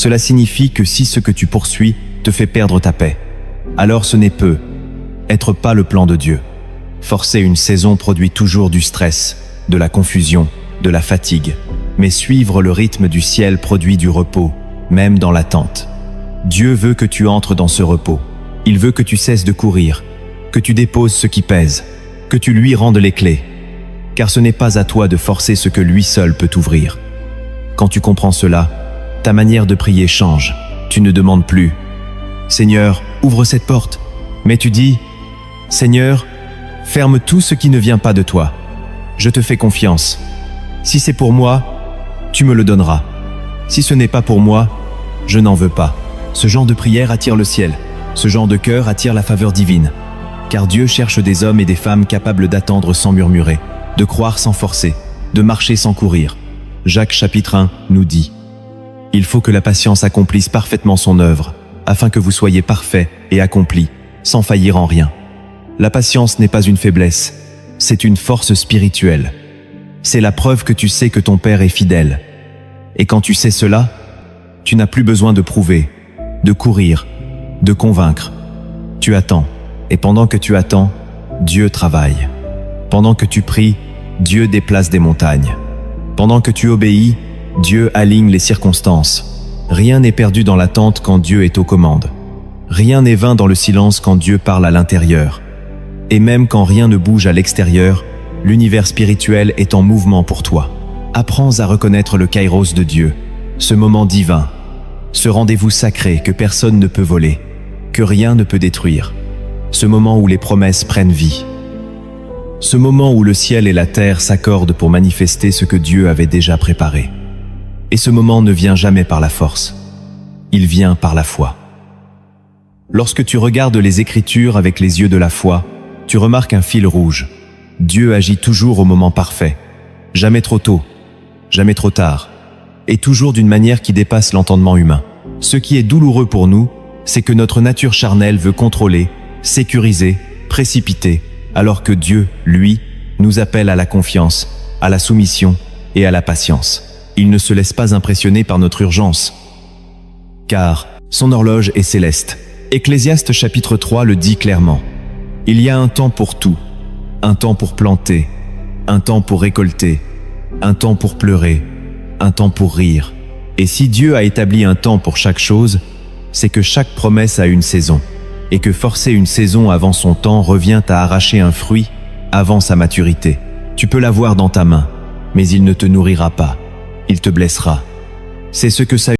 Cela signifie que si ce que tu poursuis te fait perdre ta paix, alors ce n'est peut-être pas le plan de Dieu. Forcer une saison produit toujours du stress, de la confusion, de la fatigue. Mais suivre le rythme du ciel produit du repos, même dans l'attente. Dieu veut que tu entres dans ce repos. Il veut que tu cesses de courir, que tu déposes ce qui pèse, que tu lui rendes les clés. Car ce n'est pas à toi de forcer ce que lui seul peut ouvrir. Quand tu comprends cela, ta manière de prier change. Tu ne demandes plus « Seigneur, ouvre cette porte », mais tu dis « Seigneur, ferme tout ce qui ne vient pas de toi. Je te fais confiance. Si c'est pour moi, tu me le donneras. Si ce n'est pas pour moi, je n'en veux pas. » Ce genre de prière attire le ciel. Ce genre de cœur attire la faveur divine. Car Dieu cherche des hommes et des femmes capables d'attendre sans murmurer, de croire sans forcer, de marcher sans courir. Jacques chapitre 1 nous dit « Il faut que la patience accomplisse parfaitement son œuvre, afin que vous soyez parfaits et accomplis, sans faillir en rien. » La patience n'est pas une faiblesse, c'est une force spirituelle. C'est la preuve que tu sais que ton Père est fidèle. Et quand tu sais cela, tu n'as plus besoin de prouver, de courir, de convaincre. Tu attends, et pendant que tu attends, Dieu travaille. Pendant que tu pries, Dieu déplace des montagnes. Pendant que tu obéis, Dieu aligne les circonstances. Rien n'est perdu dans l'attente quand Dieu est aux commandes. Rien n'est vain dans le silence quand Dieu parle à l'intérieur. Et même quand rien ne bouge à l'extérieur, l'univers spirituel est en mouvement pour toi. Apprends à reconnaître le kairos de Dieu, ce moment divin, ce rendez-vous sacré que personne ne peut voler, que rien ne peut détruire, ce moment où les promesses prennent vie. Ce moment où le ciel et la terre s'accordent pour manifester ce que Dieu avait déjà préparé. Et ce moment ne vient jamais par la force, il vient par la foi. Lorsque tu regardes les Écritures avec les yeux de la foi, tu remarques un fil rouge. Dieu agit toujours au moment parfait, jamais trop tôt, jamais trop tard, et toujours d'une manière qui dépasse l'entendement humain. Ce qui est douloureux pour nous, c'est que notre nature charnelle veut contrôler, sécuriser, précipiter, alors que Dieu, lui, nous appelle à la confiance, à la soumission et à la patience. Il ne se laisse pas impressionner par notre urgence, car son horloge est céleste. Ecclésiaste chapitre 3 le dit clairement. Il y a un temps pour tout, un temps pour planter, un temps pour récolter, un temps pour pleurer, un temps pour rire. Et si Dieu a établi un temps pour chaque chose, c'est que chaque promesse a une saison, et que forcer une saison avant son temps revient à arracher un fruit avant sa maturité. Tu peux l'avoir dans ta main, mais il ne te nourrira pas, il te blessera. C'est ce que ça